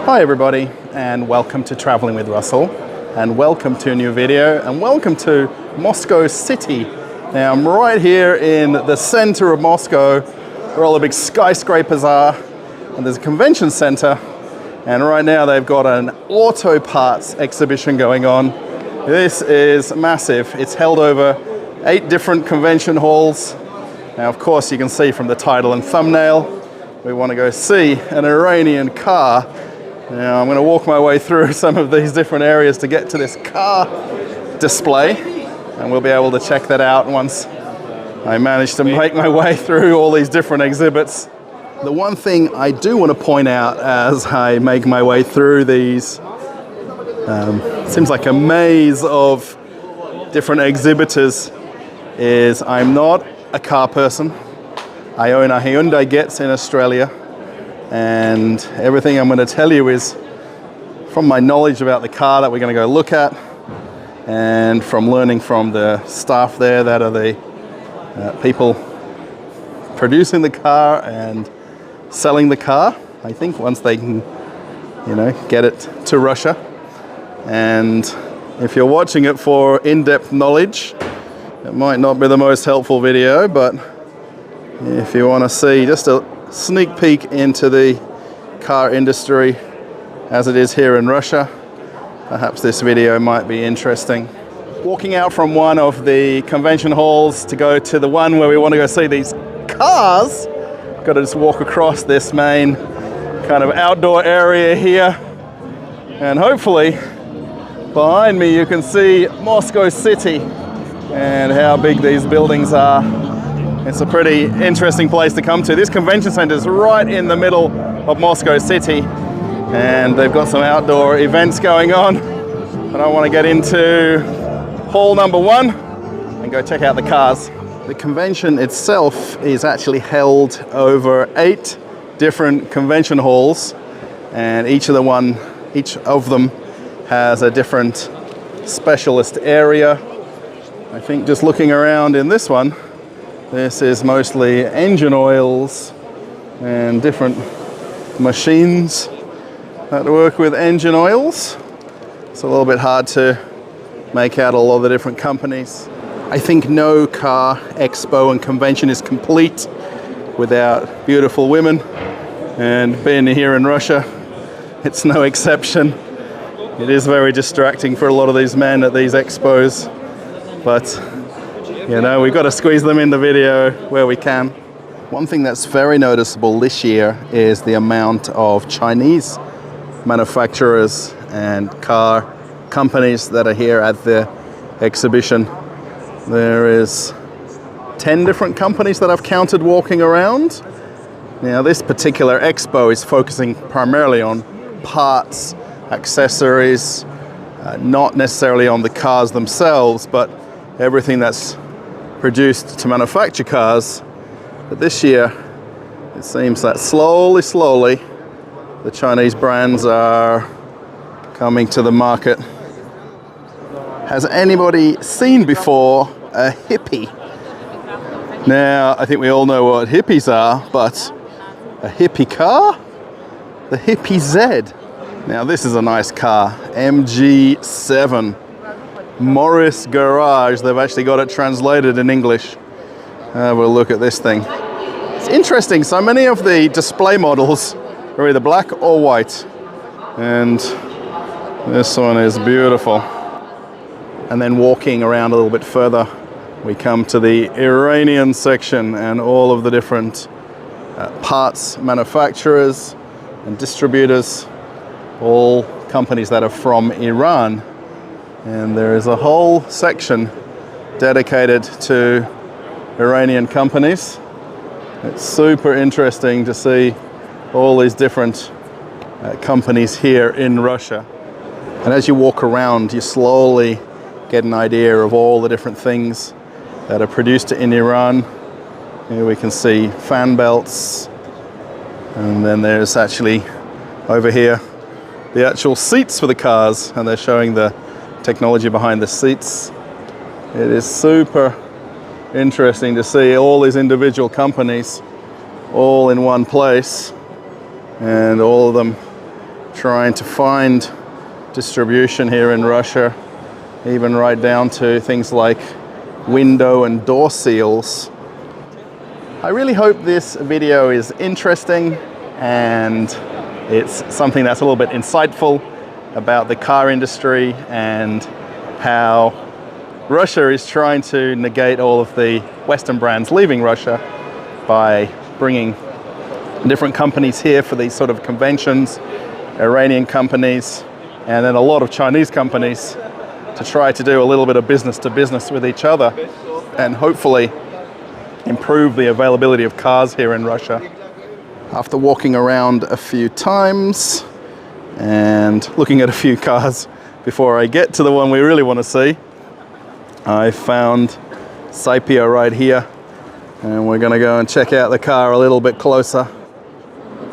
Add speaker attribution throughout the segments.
Speaker 1: Hi everybody, and welcome to Traveling with Russell, and welcome to a new video, and welcome to Moscow City. Now I'm right here in the center of Moscow, where all the big skyscrapers are, and there's a convention center, and right now they've got an auto parts exhibition going on. This is massive. It's held over 8 different convention halls. Now of course you can see from the title and thumbnail, we want to go see an Iranian car. Now I'm going to walk my way through some of these different areas to get to this car display, and we'll be able to check that out once I manage to make my way through all these different exhibits. The one thing I do want to point out as I make my way through these, seems like a maze of different exhibitors, is I'm not a car person. I own a Hyundai Getz in Australia. And everything I'm going to tell you is from my knowledge about the car that we're going to go look at, and from learning from the staff there that are the people producing the car and selling the car, I think, once they can, get it to Russia. And if you're watching it for in-depth knowledge, it might not be the most helpful video, but if you want to see just a sneak peek into the car industry as it is here in Russia, perhaps this video might be interesting. Walking out from one of the convention halls to go to the one where we want to go see these cars, got to just walk across this main kind of outdoor area here, and hopefully behind me you can see Moscow City and how big these buildings are. It's a pretty interesting place to come to. This convention center is right in the middle of Moscow City, and they've got some outdoor events going on. But I want to get into hall number 1 and go check out the cars. The convention itself is actually held over 8 different convention halls, and each of them has a different specialist area. I think just looking around in this one, this is mostly engine oils and different machines that work with engine oils. It's a little bit hard to make out all of the different companies. I think no car expo and convention is complete without beautiful women, and being here in Russia, it's no exception. It is very distracting for a lot of these men at these expos, but we've got to squeeze them in the video where we can. One thing that's very noticeable this year is the amount of Chinese manufacturers and car companies that are here at the exhibition. There is 10 different companies that I've counted walking around. Now this particular expo is focusing primarily on parts, accessories, not necessarily on the cars themselves, but everything that's produced to manufacture cars. But this year it seems that slowly the Chinese brands are coming to the market. Has anybody seen before a hippie? Now I think we all know what hippies are, but a hippie car? The Hippie Z. Now this is a nice car, MG7. Morris Garage, they've actually got it translated in English. Have a look at this thing. It's interesting, so many of the display models are either black or white, and this one is beautiful. And then walking around a little bit further, we come to the Iranian section and all of the different parts manufacturers and distributors, all companies that are from Iran. And there is a whole section dedicated to Iranian companies. It's super interesting to see all these different companies here in Russia. And as you walk around, you slowly get an idea of all the different things that are produced in Iran. Here we can see fan belts, and then there's actually over here the actual seats for the cars, and they're showing the technology behind the seats. It is super interesting to see all these individual companies all in one place, and all of them trying to find distribution here in Russia, even right down to things like window and door seals. I really hope this video is interesting and it's something that's a little bit insightful about the car industry and how Russia is trying to negate all of the Western brands leaving Russia by bringing different companies here for these sort of conventions, Iranian companies, and then a lot of Chinese companies to try to do a little bit of business to business with each other and hopefully improve the availability of cars here in Russia. After walking around a few times and looking at a few cars before I get to the one we really want to see, I found Saipa right here, and we're going to go and check out the car a little bit closer.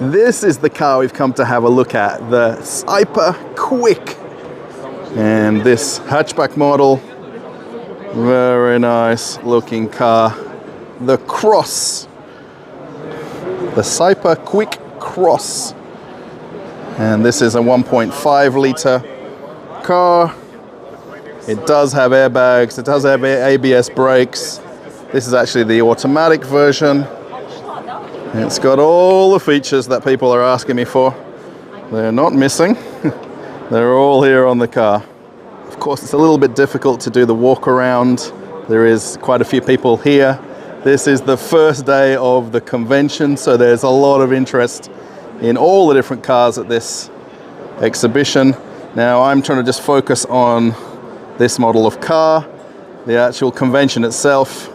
Speaker 1: This is the car we've come to have a look at, the Saipa Quik. And this hatchback model, very nice looking car. The Cross, the Saipa Quik Cross. And this is a 1.5 litre car. It does have airbags, it does have ABS brakes. This is actually the automatic version. It's got all the features that people are asking me for. They're not missing. They're all here on the car. Of course, it's a little bit difficult to do the walk around. There is quite a few people here. This is the first day of the convention, so there's a lot of interest in all the different cars at this exhibition. Now, I'm trying to just focus on this model of car, the actual convention itself,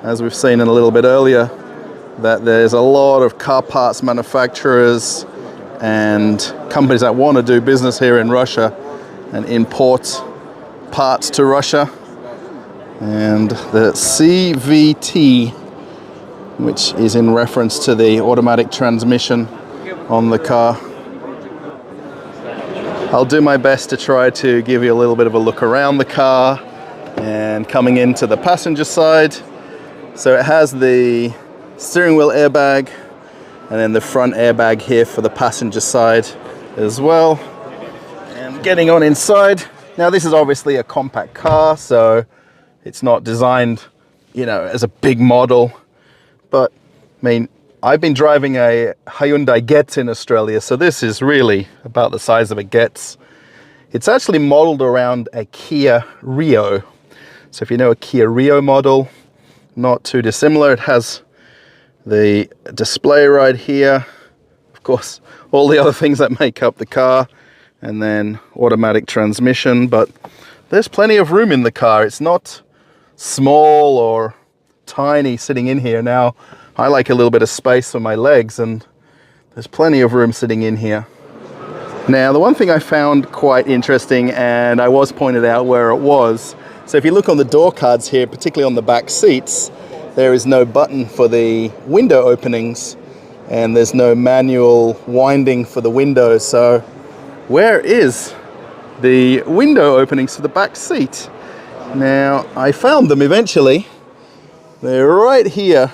Speaker 1: as we've seen in a little bit earlier, that there's a lot of car parts manufacturers and companies that want to do business here in Russia and import parts to Russia. And the CVT, which is in reference to the automatic transmission on the car. I'll do my best to try to give you a little bit of a look around the car and coming into the passenger side. So it has the steering wheel airbag and then the front airbag here for the passenger side as well. And getting on inside, now this is obviously a compact car, so it's not designed, you know, as a big model, but I mean, I've been driving a Hyundai Getz in Australia, so this is really about the size of a Getz. It's actually modeled around a Kia Rio. So if you know a Kia Rio model, not too dissimilar. It has the display right here, of course, all the other things that make up the car, and then automatic transmission, but there's plenty of room in the car. It's not small or tiny sitting in here. Now, I like a little bit of space for my legs, and there's plenty of room sitting in here. Now, the one thing I found quite interesting, and I was pointed out where it was, so if you look on the door cards here, particularly on the back seats, there is no button for the window openings, and there's no manual winding for the windows. So where is the window openings for the back seat? Now, I found them eventually. They're right here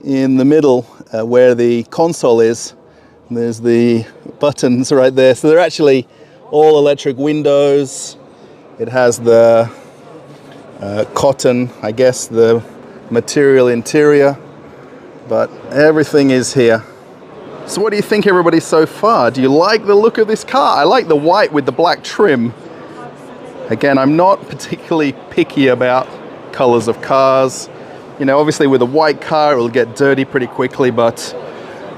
Speaker 1: in the middle where the console is. There's the buttons right there. So they're actually all electric windows. It has the cotton, I guess, the material interior, but everything is here. So what do you think, everybody, so far? Do you like the look of this car? I like the white with the black trim. Again, I'm not particularly picky about colors of cars. You know, obviously with a white car, it will get dirty pretty quickly, but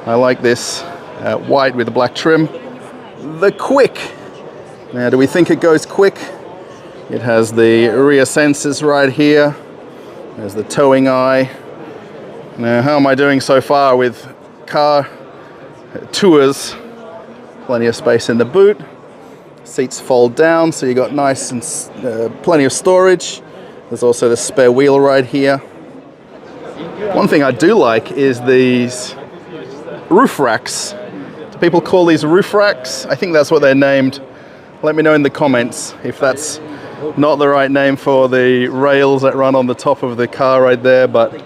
Speaker 1: I like this white with the black trim. The Quik. Now, do we think it goes quick? It has the rear sensors right here. There's the towing eye. Now, how am I doing so far with car tours? Plenty of space in the boot. Seats fold down, so you got nice and plenty of storage. There's also the spare wheel right here. One thing I do like is these roof racks. Do people call these roof racks? I think that's what they're named. Let me know in the comments if that's not the right name for the rails that run on the top of the car right there, but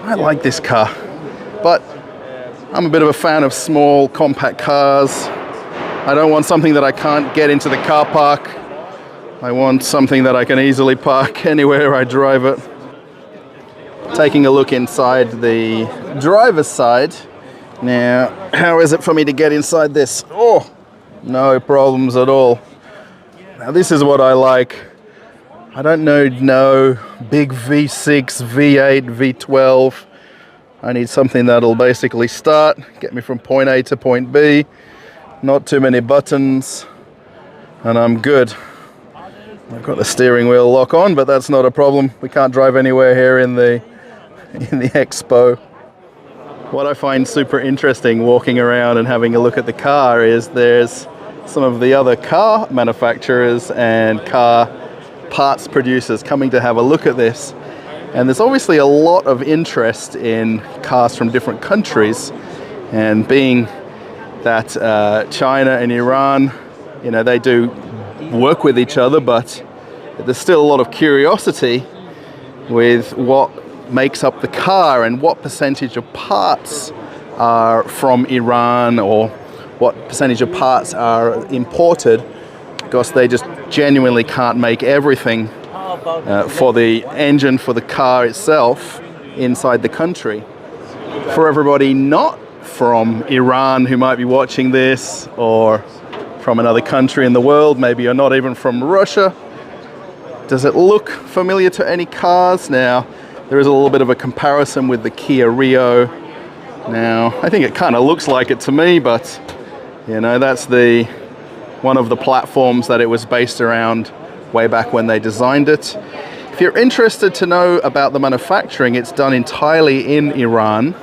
Speaker 1: I like this car. But I'm a bit of a fan of small, compact cars. I don't want something that I can't get into the car park. I want something that I can easily park anywhere I drive it. Taking a look inside the driver's side. Now, how is it for me to get inside this? Oh, no problems at all. Now, this is what I like. I don't need no big V6, V8, V12. I need something that'll basically start, get me from point A to point B. Not too many buttons, and I'm good. I've got the steering wheel lock on, but that's not a problem. We can't drive anywhere here in the expo. What I find super interesting walking around and having a look at the car is there's some of the other car manufacturers and car parts producers coming to have a look at this. And there's obviously a lot of interest in cars from different countries, and being that China and Iran, you know, they do work with each other, but there's still a lot of curiosity with what makes up the car and what percentage of parts are from Iran or what percentage of parts are imported, because they just genuinely can't make everything for the engine, for the car itself inside the country. For everybody not from Iran who might be watching this, or from another country in the world, maybe you're not even from Russia, does it look familiar to any cars? Now, there is a little bit of a comparison with the Kia Rio. Now, I think it kind of looks like it to me, but you know, that's one of the platforms that it was based around way back when they designed it. If you're interested to know about the manufacturing, it's done entirely in Iran,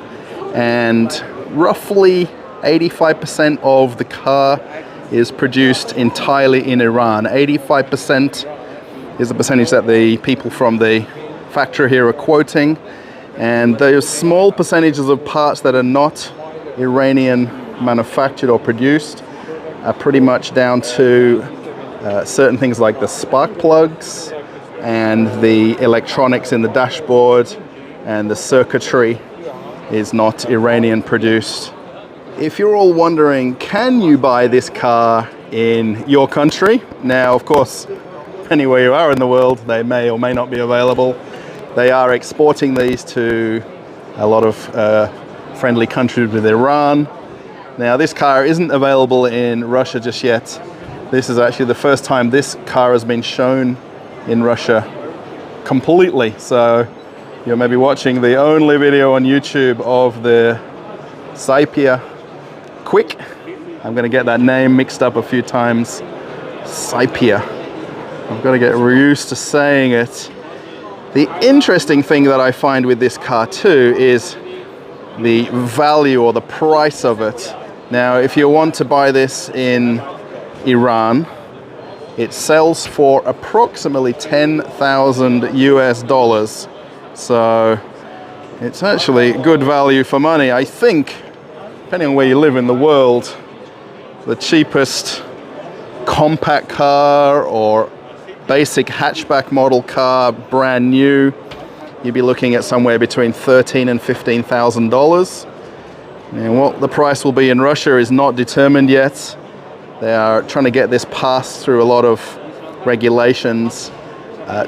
Speaker 1: and roughly 85% of the car is produced entirely in Iran. 85% is the percentage that the people from the factory here are quoting, and there's small percentages of parts that are not Iranian manufactured or produced, are pretty much down to certain things like the spark plugs and the electronics in the dashboard, and the circuitry is not Iranian produced. If you're all wondering, can you buy this car in your country? Now, of course, anywhere you are in the world, they may or may not be available. They are exporting these to a lot of friendly countries with Iran. Now, this car isn't available in Russia just yet. This is actually the first time this car has been shown in Russia completely. So you're maybe watching the only video on YouTube of the Saipa Quik. I'm going to get that name mixed up a few times. Saipa. I've got to get used to saying it. The interesting thing that I find with this car too is the value or the price of it. Now, if you want to buy this in Iran, it sells for approximately 10,000 US dollars. So it's actually good value for money. I think, depending on where you live in the world, the cheapest compact car or basic hatchback model car, brand new, you'd be looking at somewhere between $13,000 and $15,000. And what the price will be in Russia is not determined yet. They are trying to get this passed through a lot of regulations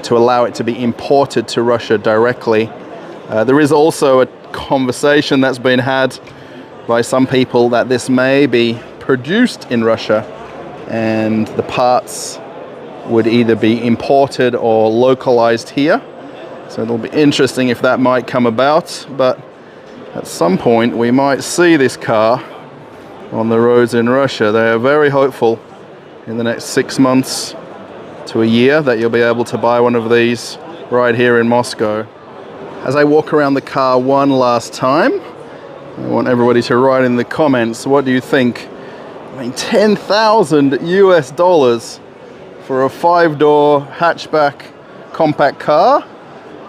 Speaker 1: to allow it to be imported to Russia directly. There is also a conversation that's been had by some people that this may be produced in Russia, and the parts would either be imported or localized here. So it'll be interesting if that might come about, but at some point we might see this car on the roads in Russia. They are very hopeful in the next 6 months to a year that you'll be able to buy one of these right here in Moscow. As I walk around the car one last time, I want everybody to write in the comments, what do you think? I mean, 10,000 US dollars for a 5-door hatchback compact car?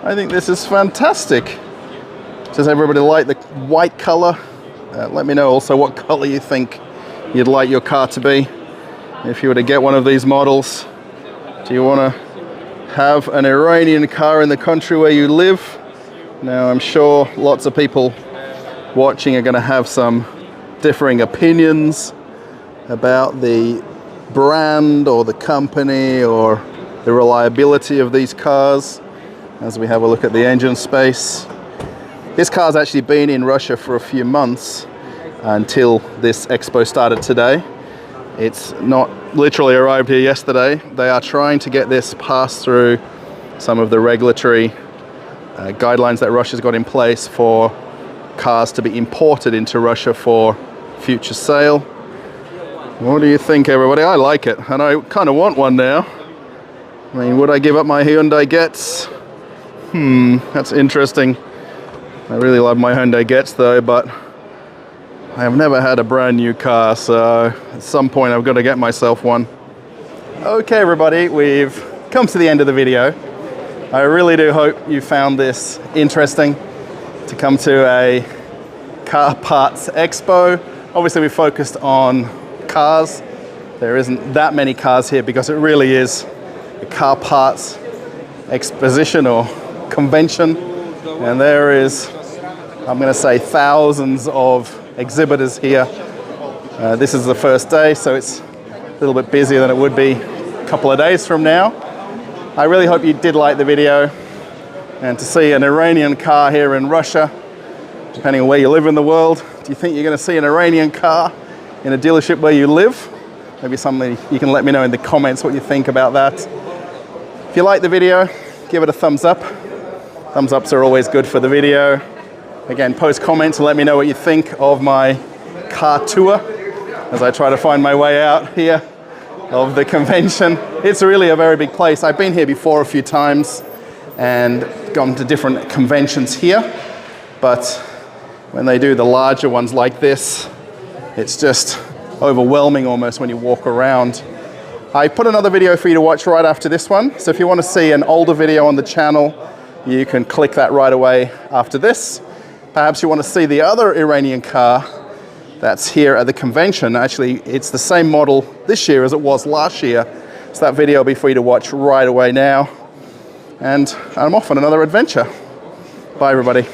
Speaker 1: I think this is fantastic. Does everybody like the white color? Let me know also what color you think you'd like your car to be. If you were to get one of these models, do you want to have an Iranian car in the country where you live? Now, I'm sure lots of people watching are going to have some differing opinions about the brand or the company or the reliability of these cars as we have a look at the engine space. This car's actually been in Russia for a few months until this expo started today. It's not literally arrived here yesterday. They are trying to get this passed through some of the regulatory guidelines that Russia's got in place for cars to be imported into Russia for future sale. What do you think, everybody? I like it, and I kind of want one now. I mean, would I give up my Hyundai Getz? That's interesting. I really love my Hyundai Getz though, but I have never had a brand new car, so at some point I've got to get myself one. Okay everybody, we've come to the end of the video. I really do hope you found this interesting to come to a car parts expo. Obviously we focused on cars. There isn't that many cars here because it really is a car parts exposition or convention. And there is, I'm going to say, thousands of exhibitors here. This is the first day, so it's a little bit busier than it would be a couple of days from now. I really hope you did like the video, and to see an Iranian car here in Russia, depending on where you live in the world, do you think you're going to see an Iranian car in a dealership where you live? Maybe something you can let me know in the comments what you think about that. If you like the video, give it a thumbs up. Thumbs ups are always good for the video. Again, post comments and let me know what you think of my car tour as I try to find my way out here of the convention. It's really a very big place. I've been here before a few times and gone to different conventions here, but when they do the larger ones like this, it's just overwhelming almost when you walk around. I put another video for you to watch right after this one, so if you want to see an older video on the channel, you can click that right away after this. Perhaps you want to see the other Iranian car that's here at the convention. Actually, it's the same model this year as it was last year. So that video will be for you to watch right away now. And I'm off on another adventure. Bye, everybody.